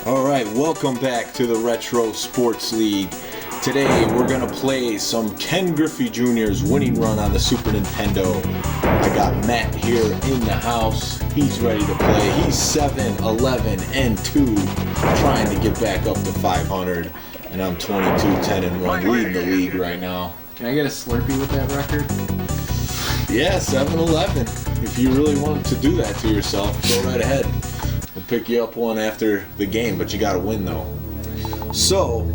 Alright, welcome back to the Retro Sports League. Today we're going to play some Ken Griffey Jr.'s winning run on the Super Nintendo. I got Matt here in the house. He's ready to play. He's 7, 11, and 2, trying to get back up to 500. And I'm 22, 10, and 1, leading the league right now. Can I get a Slurpee with that record? Yeah, 7, 11. If you really wanted to do that to yourself, go right ahead. We'll pick you up one after the game, but you got to win though. So,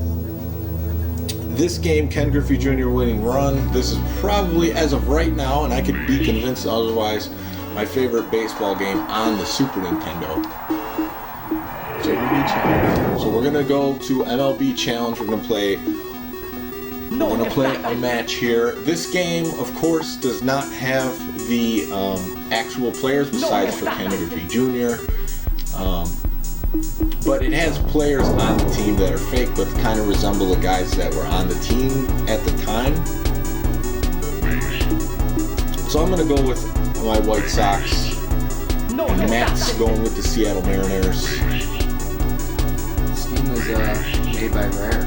this game, Ken Griffey Jr. winning run, this is probably, as of right now, and I could be convinced otherwise, my favorite baseball game on the Super Nintendo. So we're going to go to MLB Challenge. We're going to play a match here. This game, of course, does not have the actual players besides for Ken Griffey Jr., but it has players on the team that are fake but kind of resemble the guys that were on the team at the time. So I'm going to go with my White Sox. And Matt's going with the Seattle Mariners. This game was made by Rare.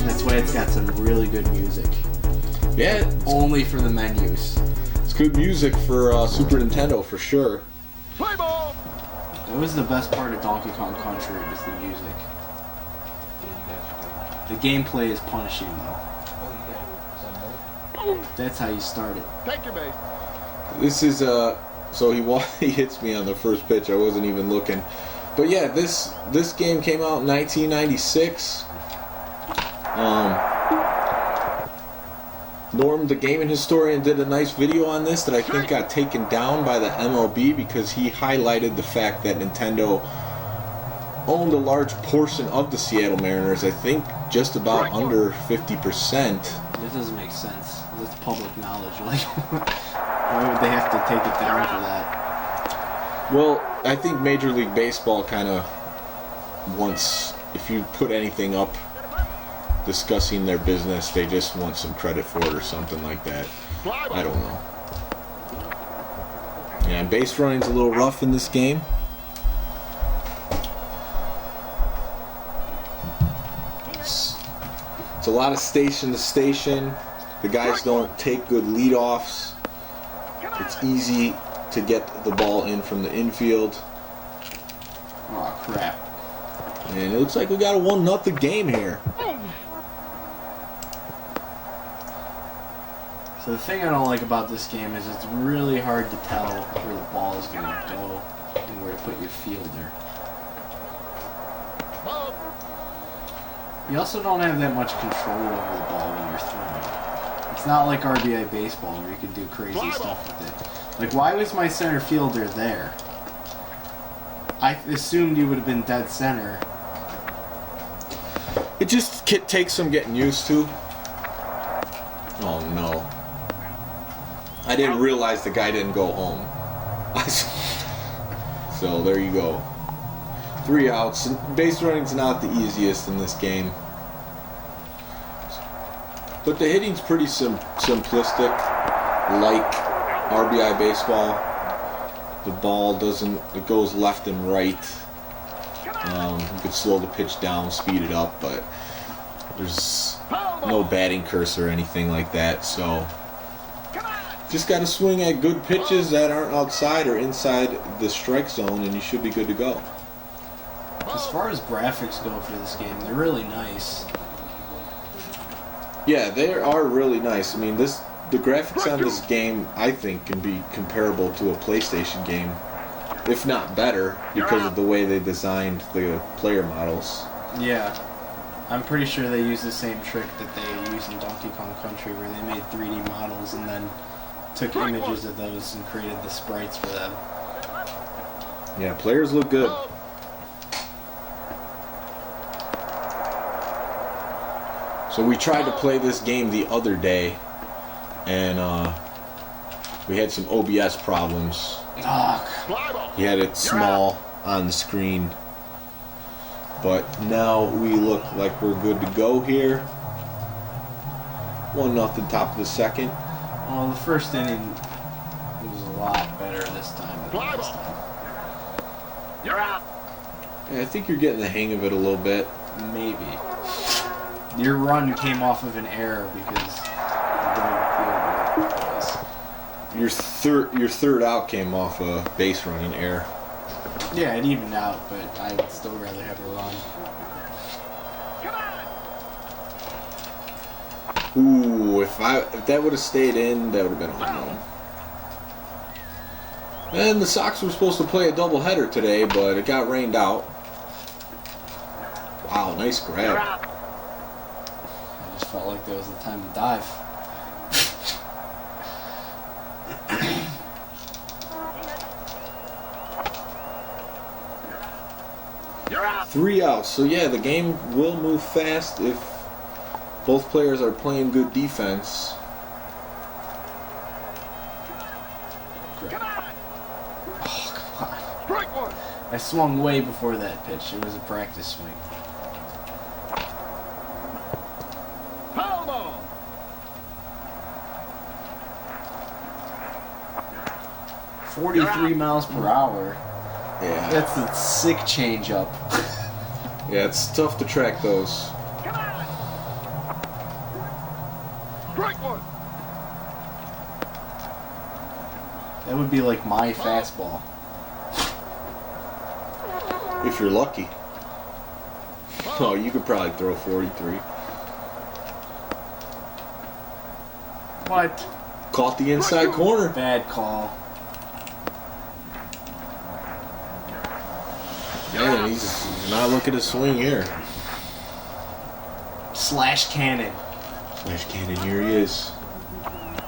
That's why it's got some really good music. Yeah. Only for the menus. It's good music for Super Nintendo for sure. Play ball! That was the best part of Donkey Kong Country, was the music. The gameplay is punishing though. That's how you start it. Take your base. This is so he hits me on the first pitch. I wasn't even looking. But yeah, this game came out in 1996. Norm, the gaming historian, did a nice video on this that I think got taken down by the MLB because he highlighted the fact that Nintendo owned a large portion of the Seattle Mariners. I think just about under 50%. That doesn't make sense. That's public knowledge. Like, why would they have to take it down for that? Well, I think Major League Baseball kind of wants, if you put anything up discussing their business, they just want some credit for it or something like that. I don't know. Yeah, and base running's a little rough in this game. It's a lot of station to station. The guys don't take good leadoffs. It's easy to get the ball in from the infield. Oh crap. And it looks like we got a 1-0 game here. So the thing I don't like about this game is it's really hard to tell where the ball is going to go and where to put your fielder. You also don't have that much control over the ball when you're throwing. It's not like RBI baseball where you can do crazy stuff with it. Like, why was my center fielder there? I assumed you would have been dead center. It just takes some getting used to. Oh no. I didn't realize the guy didn't go home. So there you go. 3 outs. Base running's not the easiest in this game. But the hitting's pretty simplistic. Like RBI baseball. The ball it goes left and right. You could slow the pitch down, speed it up, but there's no batting curse or anything like that, so just got to swing at good pitches that aren't outside or inside the strike zone and you should be good to go. As far as graphics go for this game, they're really nice. Yeah, they are really nice. I mean, the graphics on this game, I think, can be comparable to a PlayStation game, if not better, because of the way they designed the player models. Yeah. I'm pretty sure they use the same trick that they use in Donkey Kong Country where they made 3D models and then took images of those and created the sprites for them. Yeah, players look good. So we tried to play this game the other day and we had some OBS problems. He had it small on the screen. But now we look like we're good to go here. 1-0 top of the second. Well, the first inning was a lot better this time than last time. You're out. Yeah, I think you're getting the hang of it a little bit. Maybe. Your run came off of an error because you're going to field goal. Your third out came off a base running error. Yeah, it evened out, but I'd still rather have a run. Ooh, if that would have stayed in, that would have been a home run. And the Sox were supposed to play a doubleheader today, but it got rained out. Wow, nice grab. I just felt like there was a time to dive. You're out. 3 outs. So yeah, the game will move fast if both players are playing good defense. Come on. Oh, come on. Strike one. I swung way before that pitch. It was a practice swing. Foul ball. 43 miles per hour. Yeah. That's a sick changeup. Yeah, it's tough to track those. Come on. Strike one. That would be like my fastball. If you're lucky. Oh, you could probably throw 43. What? Caught the inside corner. Bad call. Man, he's not looking to swing here. Slash cannon. Flash cannon, here he is.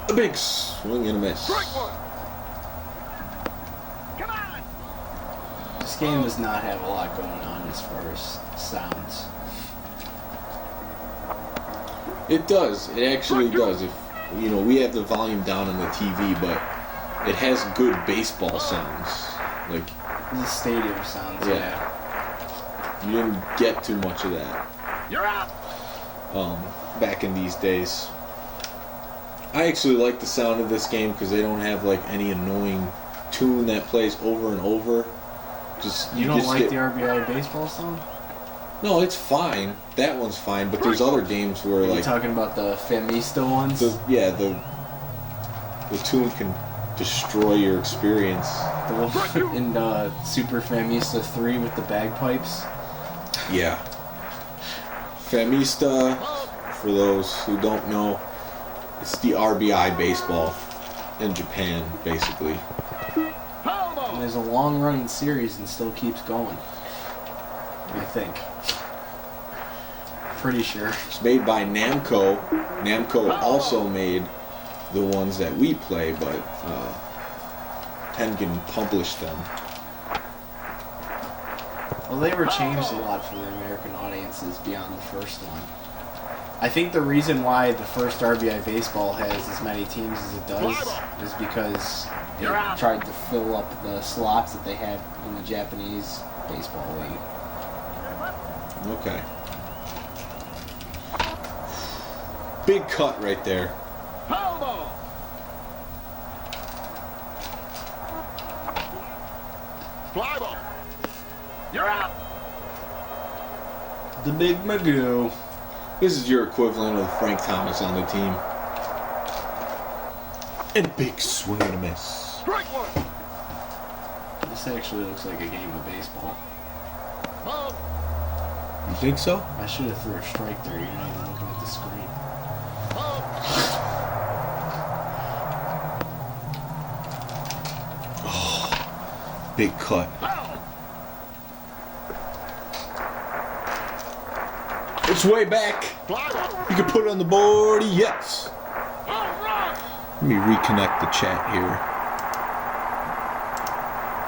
A big swing and a miss. Strike one. Come on. This game does not have a lot going on as far as sounds. It does. It actually does. If we have the volume down on the TV, but it has good baseball sounds. Like, The stadium sounds, Yeah. you didn't get too much of that You're out. back in these days. I actually like the sound of this game because they don't have like any annoying tune that plays over and over. You don't like the RBI baseball song? No, it's fine. That one's fine, but there's other games where Are you like talking about the Famista ones? the tune can destroy your experience. The one in Super Famista 3 with the bagpipes? Yeah. Famista, for those who don't know, it's the RBI baseball in Japan, basically. Foul And ball. there's a long-running series and still keeps going. I think. Pretty sure. It's made by Namco. Namco also made the ones that we play, but Tengen published them. Well, they were changed a lot for the American audiences beyond the first one. I think the reason why the first RBI baseball has as many teams as it does is because it tried to fill up the slots that they had in the Japanese baseball league. Okay. Big cut right there. Foul ball. Fly ball. You're out. The Big Magoo. This is your equivalent of Frank Thomas on the team. And big swing and a miss. Strike one. This actually looks like a game of baseball. Ball. You think so? I should have threw a strike there. You're not even looking at the screen. Ball. Big cut. Foul. It's way back. Fly ball. You can put it on the board. Yes. All right. Let me reconnect the chat here.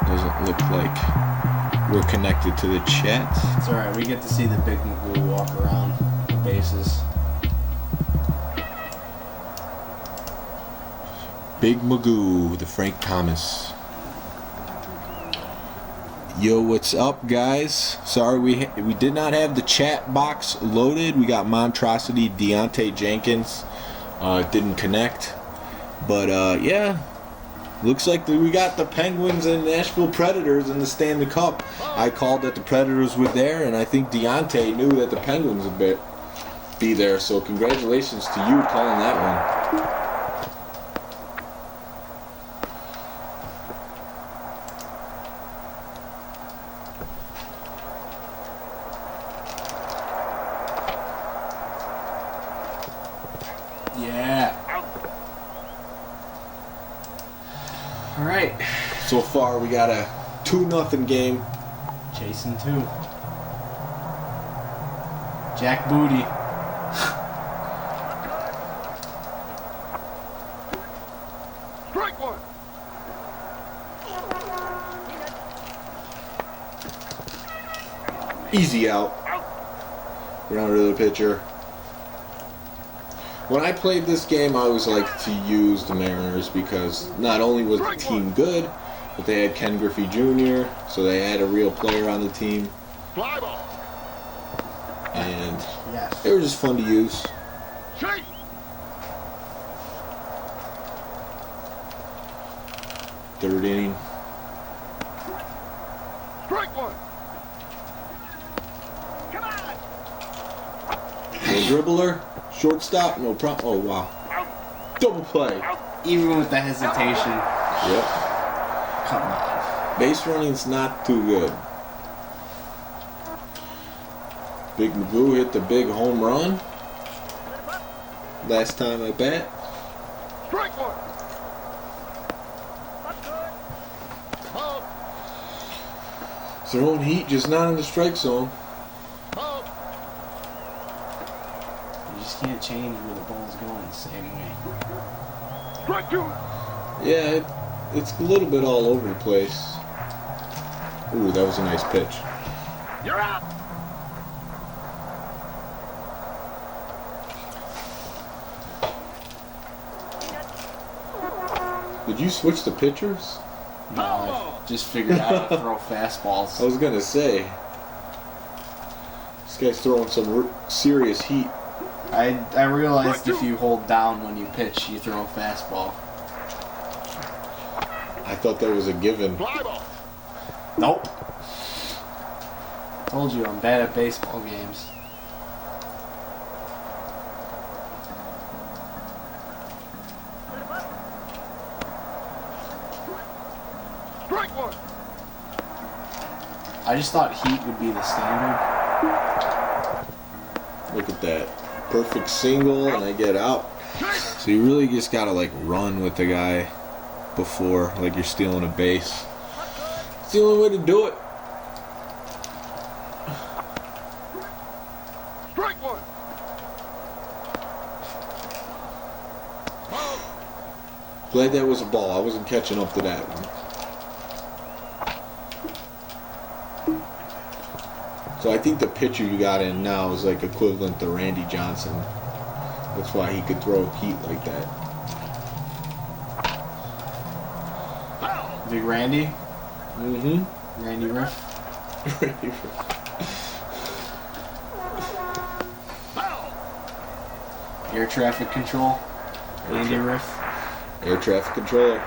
Doesn't look like we're connected to the chat. It's alright, we get to see the Big Magoo walk around the bases. Big Magoo, the Frank Thomas. Yo, what's up, guys? Sorry we did not have the chat box loaded. We got Montrosity, Deontay Jenkins. Didn't connect. But, yeah. Looks like we got the Penguins and Nashville Predators in the Stanley Cup. I called that the Predators were there, and I think Deontay knew that the Penguins would be there. So congratulations to you calling that one. Yeah. All right. So far, we got a 2-0 game. Jason 2. Jack Booty. Strike one. Easy out. We're not really the pitcher. When I played this game, I always liked to use the Mariners because not only was the team good, but they had Ken Griffey Jr., so they had a real player on the team. Fly ball. And Yes. they were just fun to use. Chase. Third inning. Strike one. Come on. No dribbler. Shortstop. No problem. Oh, wow. Double play. Even with the hesitation. Yep. Come on. Base running's not too good. Big Magoo hit the big home run. Last time I bat. Strike one. Ball. Throwing heat, just not in the strike zone. Ball. You just can't change where the ball's going the same way. Strike two. Yeah, it's a little bit all over the place. Ooh, that was a nice pitch. You're out. Did you switch the pitchers? No, I just figured out how to throw fastballs. I was gonna say. This guy's throwing some serious heat. I realized if you hold down when you pitch, you throw a fastball. I thought that was a given. Fly ball. Nope. Told you I'm bad at baseball games. Strike one. I just thought heat would be the standard. Look at that. Perfect single, and I get out. Chase. So you really just gotta like run with the guy before, like you're stealing a base. It's the only way to do it. Strike one. Ball. Glad that was a ball. I wasn't catching up to that one. So I think the pitcher you got in now is like equivalent to Randy Johnson. That's why he could throw heat like that. Foul. Big Randy? Mm-hmm. Randy Riff? Foul. Air traffic control? Randy Riff? Air traffic controller.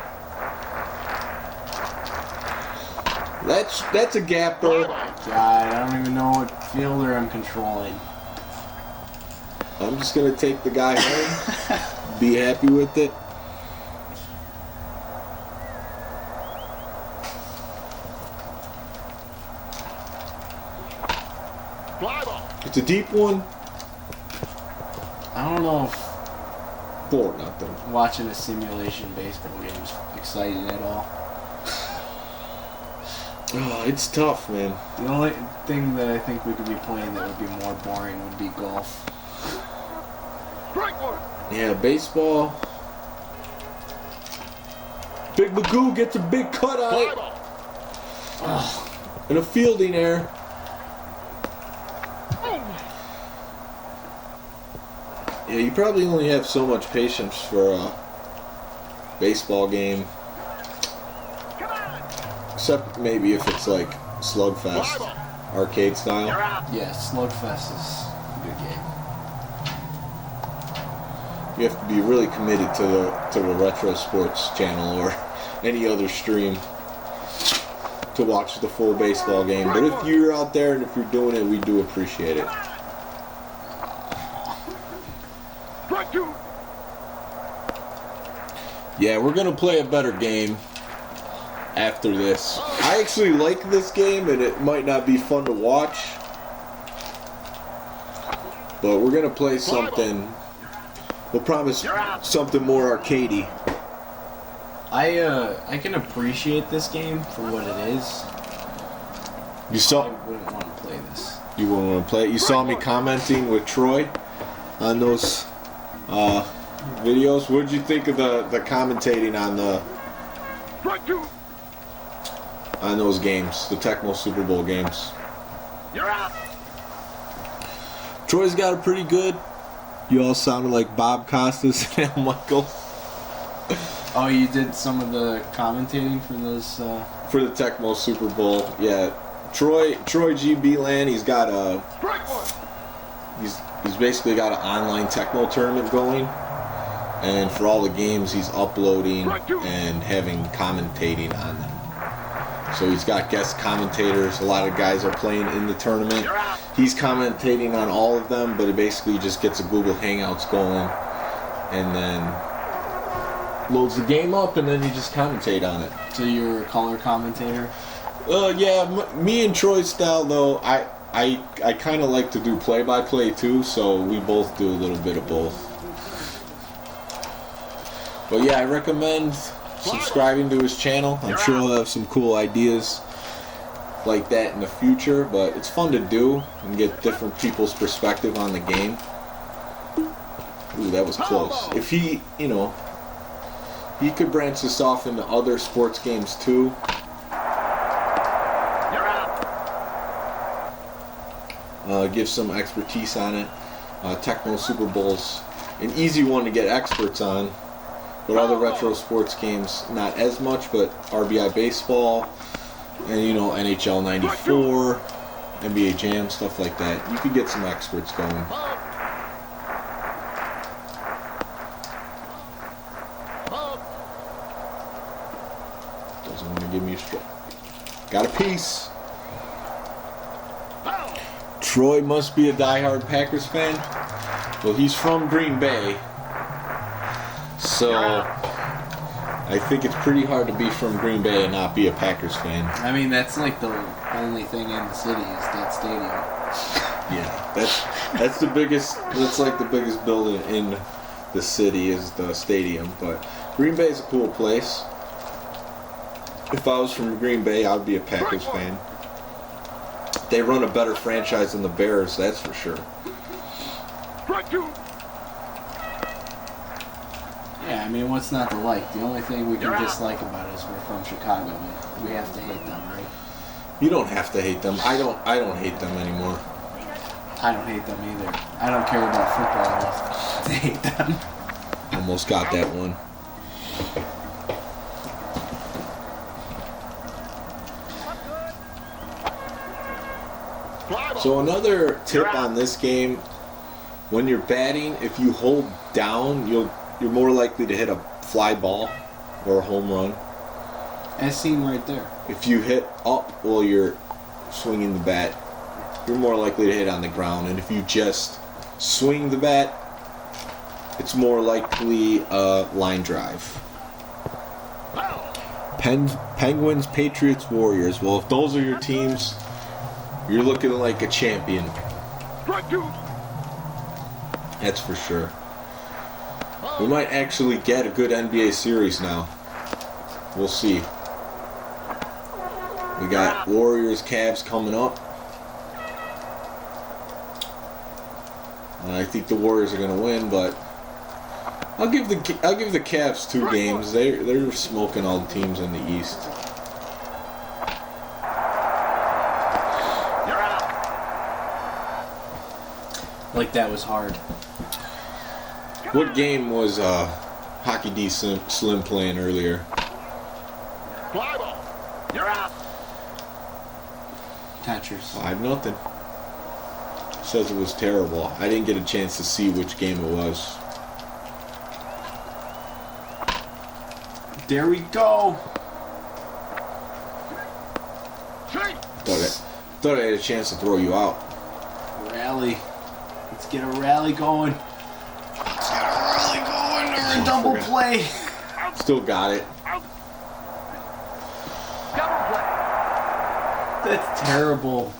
That's a gapper. God, I don't even know what fielder I'm controlling. I'm just gonna take the guy home. Be happy with it. Fly ball. It's a deep one. I don't know if 4-0. watching a simulation baseball game is exciting at all. Oh, it's tough, man. The only thing that I think we could be playing that would be more boring would be golf. Strike one. Yeah, baseball. Big Magoo gets a big cut on Fly it. ball. And a fielding error. Boom. Yeah, you probably only have so much patience for a baseball game. Come on. Except maybe if it's like Slugfest, arcade You're style. out. Yeah, Slugfest is a good game. You have to be really committed to the retro sports channel, or any other stream to watch the full baseball game. But if you're out there and if you're doing it, we do appreciate it. Strike two. Yeah, we're going to play a better game after this. I actually like this game, and it might not be fun to watch. But we're going to play something. We'll promise something more arcadey. I can appreciate this game for what it is. You saw? I wouldn't want to play this. You wouldn't want to play it? You saw me commenting with Troy on those videos. What did you think of the commentating on Strike two. those games, the Tecmo Super Bowl games? You're out. Troy's got it pretty good. You all sounded like Bob Costas and Al Michaels Oh, you did some of the commentating for those. for the Tecmo Super Bowl. Yeah, Troy GB Land. He's got Strike one. he's basically got an online Tecmo tournament going, and for all the games he's uploading and having commentating on them. So he's got guest commentators. A lot of guys are playing in the tournament. He's commentating on all of them, but it basically just gets a Google Hangouts going and then loads the game up, and then you just commentate on it. So you're a color commentator? Yeah, me and Troy's style, though, I kind of like to do play-by-play, too, so we both do a little bit of both. But yeah, I recommend subscribing to his channel. I'm sure he'll have some cool ideas like that in the future, but it's fun to do and get different people's perspective on the game. Ooh, that was close. If he, he could branch this off into other sports games too. Give some expertise on it. Tecmo Super Bowl's an easy one to get experts on. But other retro sports games, not as much, but RBI Baseball, and NHL 94, NBA Jam, stuff like that. You could get some experts going. Doesn't want to give me a strike. Got a piece. Troy must be a diehard Packers fan. Well, he's from Green Bay. So, I think it's pretty hard to be from Green Bay and not be a Packers fan. I mean, that's like the only thing in the city is that stadium. Yeah, that's the biggest. That's like the biggest building in the city is the stadium. But Green Bay is a cool place. If I was from Green Bay, I'd be a Packers fan. They run a better franchise than the Bears, that's for sure. Strike two. Yeah, I mean, what's not to like? The only thing we can dislike about it is we're from Chicago and we have to hate them, right? You don't have to hate them. I don't hate them anymore. I don't hate them either. I don't care about football enough to hate them. Almost got that one. So another tip on this game, when you're batting, if you hold down, you're more likely to hit a fly ball or a home run. As seen right there. If you hit up while you're swinging the bat, you're more likely to hit on the ground. And if you just swing the bat, it's more likely a line drive. Penguins, Patriots, Warriors. Well, if those are your teams, you're looking like a champion. Strike two. That's for sure. We might actually get a good NBA series now. We'll see. We got Warriors, Cavs coming up. I think the Warriors are going to win, but I'll give the Cavs 2 games. They're smoking all the teams in the East. Like that was hard. What game was Hockey D Slim playing earlier? Fly ball. You're out. Tetris. 5-0. Says it was terrible. I didn't get a chance to see which game it was. There we go. Chase. Thought I had a chance to throw you out. Rally. Let's get a rally going. Let's get a rally going or a double play. Still got it. Out. Double play. That's terrible.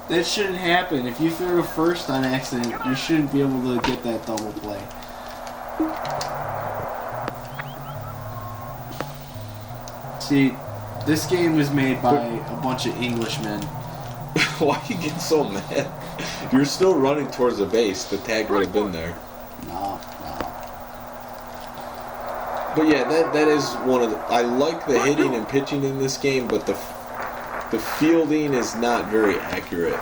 That shouldn't happen. If you threw a first on accident, you shouldn't be able to get that double play. See, this game was made by a bunch of Englishmen. Why you get so mad? You're still running towards the base. The tag would have been there. No. But yeah, that is one of the... I like the hitting and pitching in this game, but the fielding is not very accurate.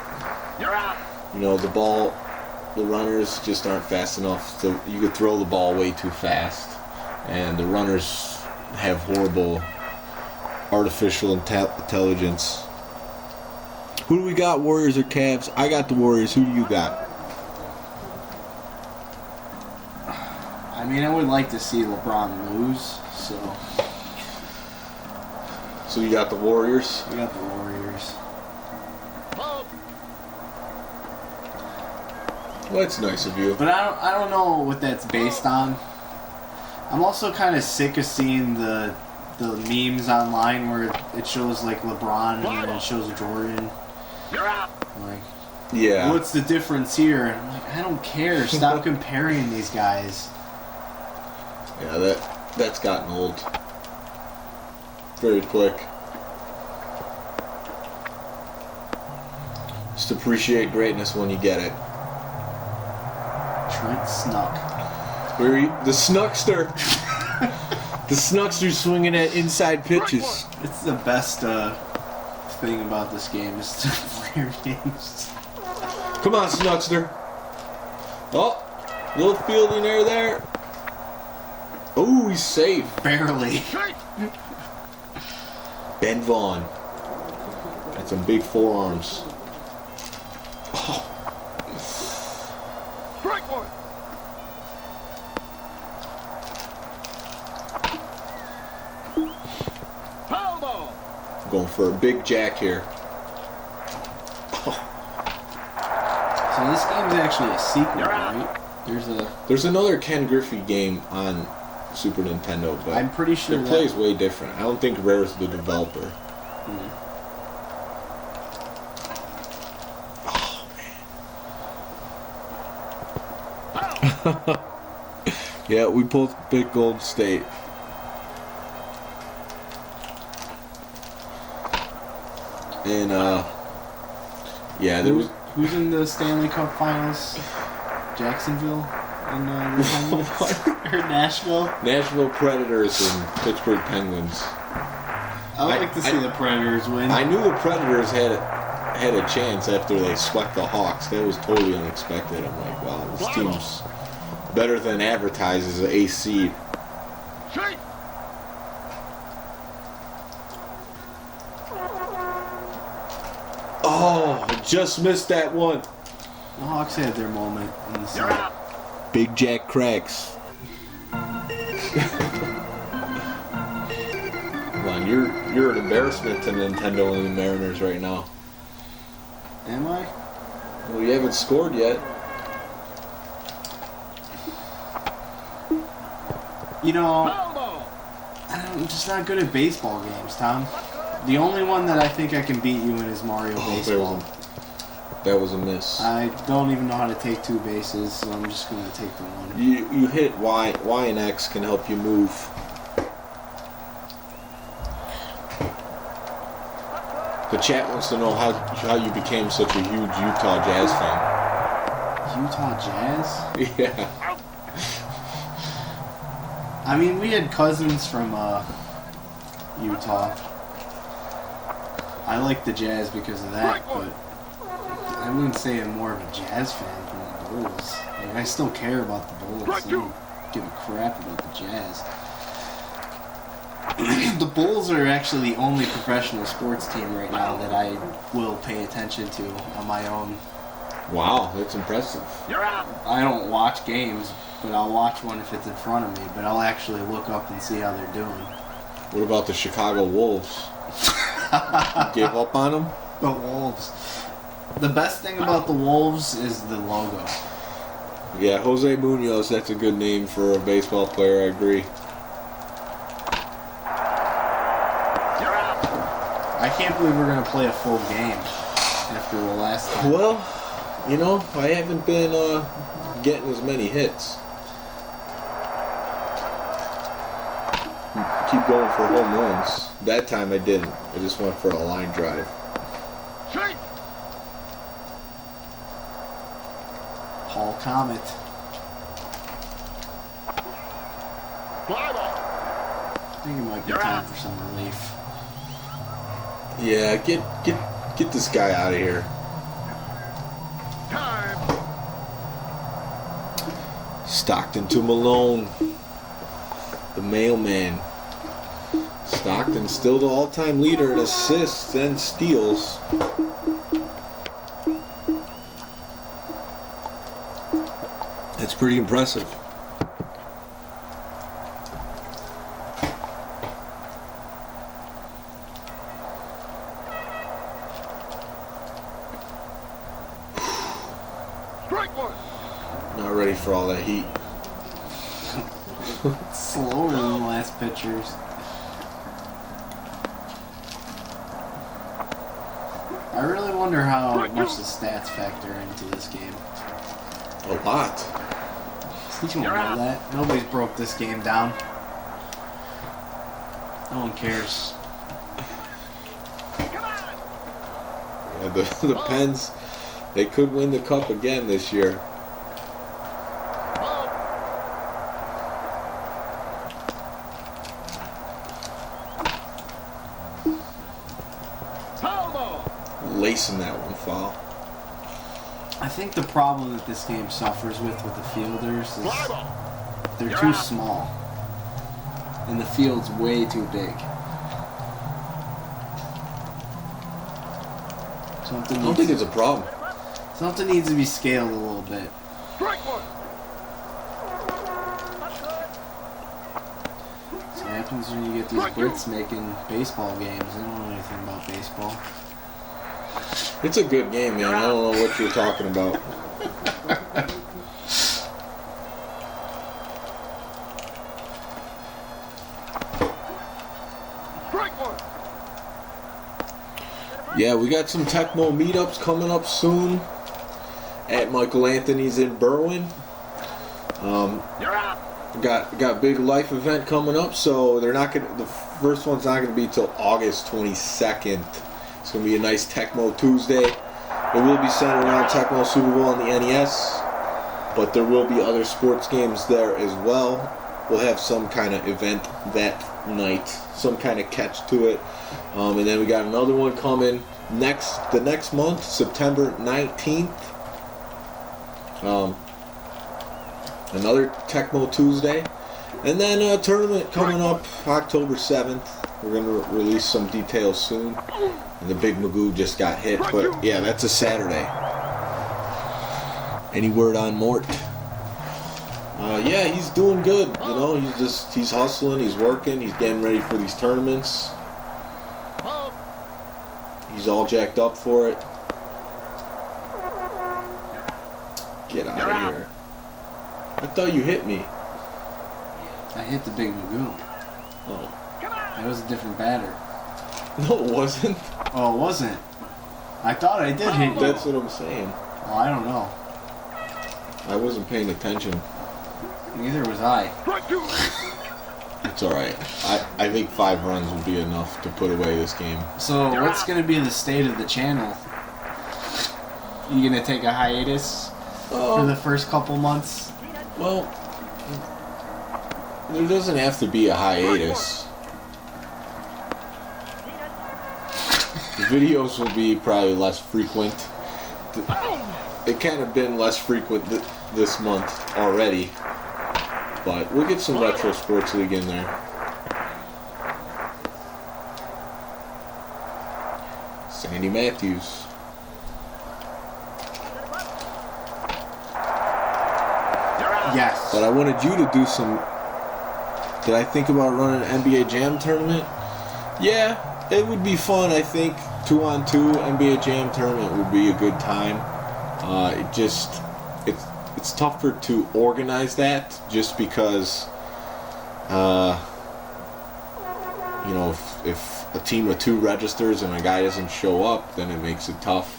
You're out. You know, the runners just aren't fast enough. So you could throw the ball way too fast. And the runners have horrible artificial intelligence. Who do we got, Warriors or Cavs? I got the Warriors. Who do you got? I mean, I would like to see LeBron lose, so... So you got the Warriors? We got the Warriors. Ball. Well, that's nice of you. But I don't know what that's based on. I'm also kind of sick of seeing the memes online where it shows like LeBron and then it shows Jordan. You're out. Like, Yeah. what's the difference here? And I'm like, I don't care. Stop comparing these guys. Yeah, that's gotten old. Very quick. Just appreciate greatness when you get it. Trent Snuck. The Snuckster. The Snuckster swinging at inside pitches. It's the best thing about this game is the rare games. Come on, Snuckster. Oh, little fielding error there. Oh, he's safe. Barely. Chase. Ben Vaughn. Got some big forearms. Oh, Strike one. Foul ball. I'm going for a big jack here. Oh, So this game's actually a sequel, You're out. right? there's another Ken Griffey game on Super Nintendo, but I'm pretty sure it that plays way different. I don't think Rare's the developer. Foul. Yeah, we both picked Gold State. And yeah, there was Who's in the Stanley Cup Finals? Jacksonville and the Penguins? Or Nashville? Nashville Predators and Pittsburgh Penguins. I would like to see the Predators win. I knew the Predators had a chance after they swept the Hawks. That was totally unexpected. I'm like, wow, this team's better than advertised as an ace seed. Chase. Oh, I just missed that one. The Hawks had their moment in the You're season. out. Big Jack cracks. Come on, you're an embarrassment to Nintendo and the Mariners right now. Am I? Well, you haven't scored yet. You know, Foul ball. I'm just not good at baseball games, Tom. The only one that I think I can beat you in is Mario Baseball. That was a miss. I don't even know how to take two bases, so I'm just going to take the one. You hit Y and X can help you move. The chat wants to know how you became such a huge Utah Jazz fan. Utah Jazz? Yeah. I mean, we had cousins from Utah. I like the Jazz because of that, but I wouldn't say I'm more of a Jazz fan than the Bulls. Like, I still care about the Bulls. I don't give a crap about the Jazz. The Bulls are actually the only professional sports team right now that I will pay attention to on my own. Wow, that's impressive. You're out. I don't watch games, but I'll watch one if it's in front of me, but I'll actually look up and see how they're doing. What about the Chicago Wolves? Gave up on them? The Wolves. The best thing about the Wolves is the logo. Yeah, Jose Munoz, that's a good name for a baseball player, I agree. I can't believe we're going to play a full game after the last time. Well, you know, I haven't been getting as many hits. Keep going for home runs. That time I didn't. I just went for a line drive. Strike. Paul Comet. Fly ball. I think it might be time for some relief. Yeah, get this guy out of here. Time. Stockton to Malone. The mailman. Stockton still the all-time leader in assists and steals. That's pretty impressive. Strike one. Not ready for all that heat. Slower than the last pitchers. I really wonder how much the stats factor into this game. A lot. You don't know that. Nobody's broke this game down. No one cares. Come on. Yeah, the Pens, they could win the cup again this year. Ball. Foul ball. Lacing that one foul. I think the problem that this game suffers with the fielders is Fly ball. they're too small. And the field's way too big. I don't think it's a problem. Something needs to be scaled a little bit. Strike one. So what happens when you get these Brits making baseball games? They don't know anything about baseball. It's a good game, man. I don't know what you're talking about. Strike one. Yeah, we got some Tecmo meetups coming up soon at Michael Anthony's in Berwyn. You're out. Got big life event coming up, so they're not gonna. The first one's not gonna be till August 22nd. It's gonna be a nice Tecmo Tuesday. It will be centered around Tecmo Super Bowl on the NES, but there will be other sports games there as well. We'll have some kind of event that night, some kind of catch to it, and then we got another one coming the next month, September 19th. Another Tecmo Tuesday, and then a tournament coming up October 7th. We're gonna release some details soon. And the big Magoo just got hit, but yeah, that's a Saturday. Any word on Mort? Yeah, he's doing good. You know, he's hustling, he's working, he's getting ready for these tournaments. Ball. He's all jacked up for it. Get out of here. I thought you hit me. I hit the big Magoo. Oh. That was a different batter. No, it wasn't. Oh, it wasn't. I thought I did hit you. That's what I'm saying. Well, I don't know. I wasn't paying attention. Neither was I. Strike two. It's alright. I think 5 runs will be enough to put away this game. So, what's going to be the state of the channel? You going to take a hiatus for the first couple months? Well, there doesn't have to be a hiatus. The videos will be probably less frequent. It kind of been less frequent this month already. But we'll get some Retro Sports League in there. Sandy Matthews. Yes. But I wanted you to do some Did I think about running an NBA Jam tournament? Yeah, it would be fun. I think 2-on-2 NBA Jam tournament would be a good time. It's tougher to organize that just because, you know, if a team of 2 registers and a guy doesn't show up, then it makes it tough.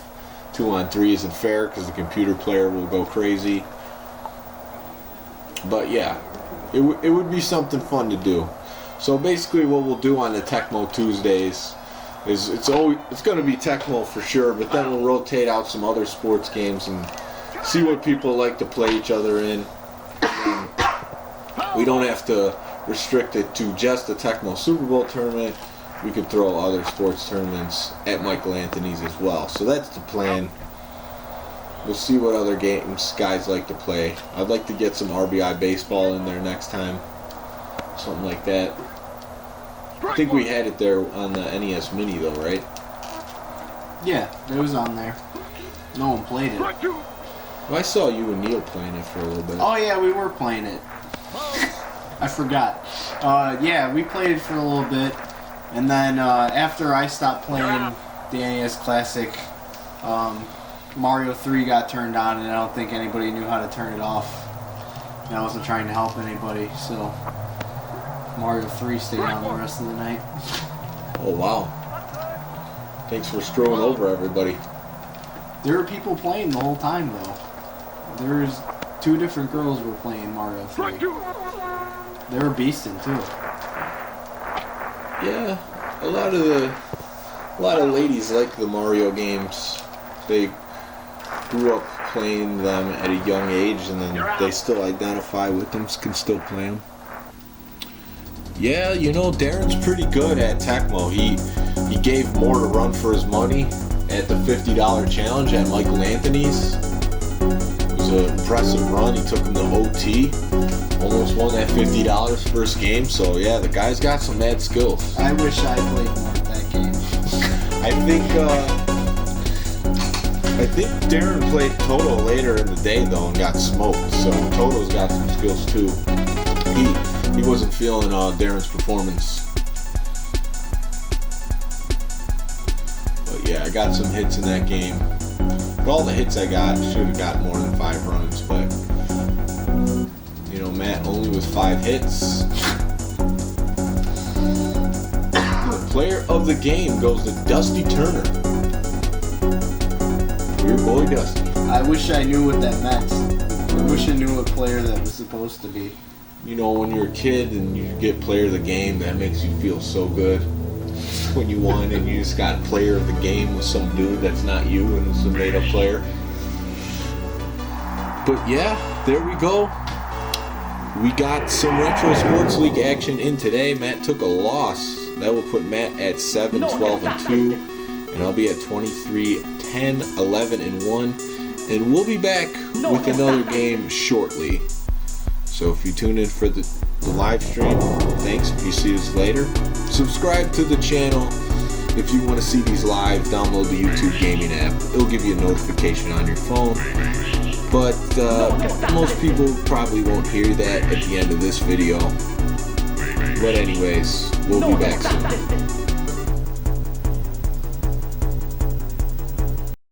2-on-3 isn't fair because the computer player will go crazy. But yeah, it would be something fun to do. So basically what we'll do on the Tecmo Tuesdays is it's going to be Tecmo for sure, but then we'll rotate out some other sports games and see what people like to play each other in. And we don't have to restrict it to just the Tecmo Super Bowl tournament. We could throw other sports tournaments at Michael Anthony's as well. So that's the plan. We'll see what other games guys like to play. I'd like to get some RBI baseball in there next time. Something like that. I think we had it there on the NES Mini though, right? Yeah, it was on there. No one played it. Well, I saw you and Neil playing it for a little bit. Oh yeah, we were playing it. I forgot. Yeah, we played it for a little bit. And then after I stopped playing the NES Classic, Mario 3 got turned on, and I don't think anybody knew how to turn it off. And I wasn't trying to help anybody, so Mario 3 stayed on the rest of the night. Oh wow. Thanks for screwing over everybody. There were people playing the whole time, though. There was 2 different girls were playing Mario 3. They were beasting, too. Yeah, a lot of ladies like the Mario games. They grew up playing them at a young age, and then they still identify with them, can still play them. Yeah, you know, Darren's pretty good at Tecmo. He gave more to run for his money at the $50 challenge at Michael Anthony's. It was an impressive run. He took him to OT. Almost won that $50 first game. So yeah, the guy's got some mad skills. I wish I played more at that game. I think Darren played Toto later in the day though and got smoked. So Toto's got some skills too. He wasn't feeling Darren's performance. But yeah, I got some hits in that game. But all the hits I got, should have got more than 5 runs, but you know, Matt only with 5 hits. The player of the game goes to Dusty Turner. Your boy Dusty. I wish I knew what that meant. I wish I knew what player that was supposed to be. You know, when you're a kid and you get player of the game, that makes you feel so good. When you won and you just got player of the game with some dude that's not you and it's a made up player. But yeah, there we go. We got some Retro Sports League action in today. Matt took a loss. That will put Matt at 7, 12, and 2. And I'll be at 23, 10, 11, and 1. And we'll be back with another game shortly. So if you tune in for the live stream, thanks. If you see us later, subscribe to the channel. If you want to see these live, download the YouTube gaming app. It'll give you a notification on your phone. But most people probably won't hear that at the end of this video. But anyways, we'll be back soon.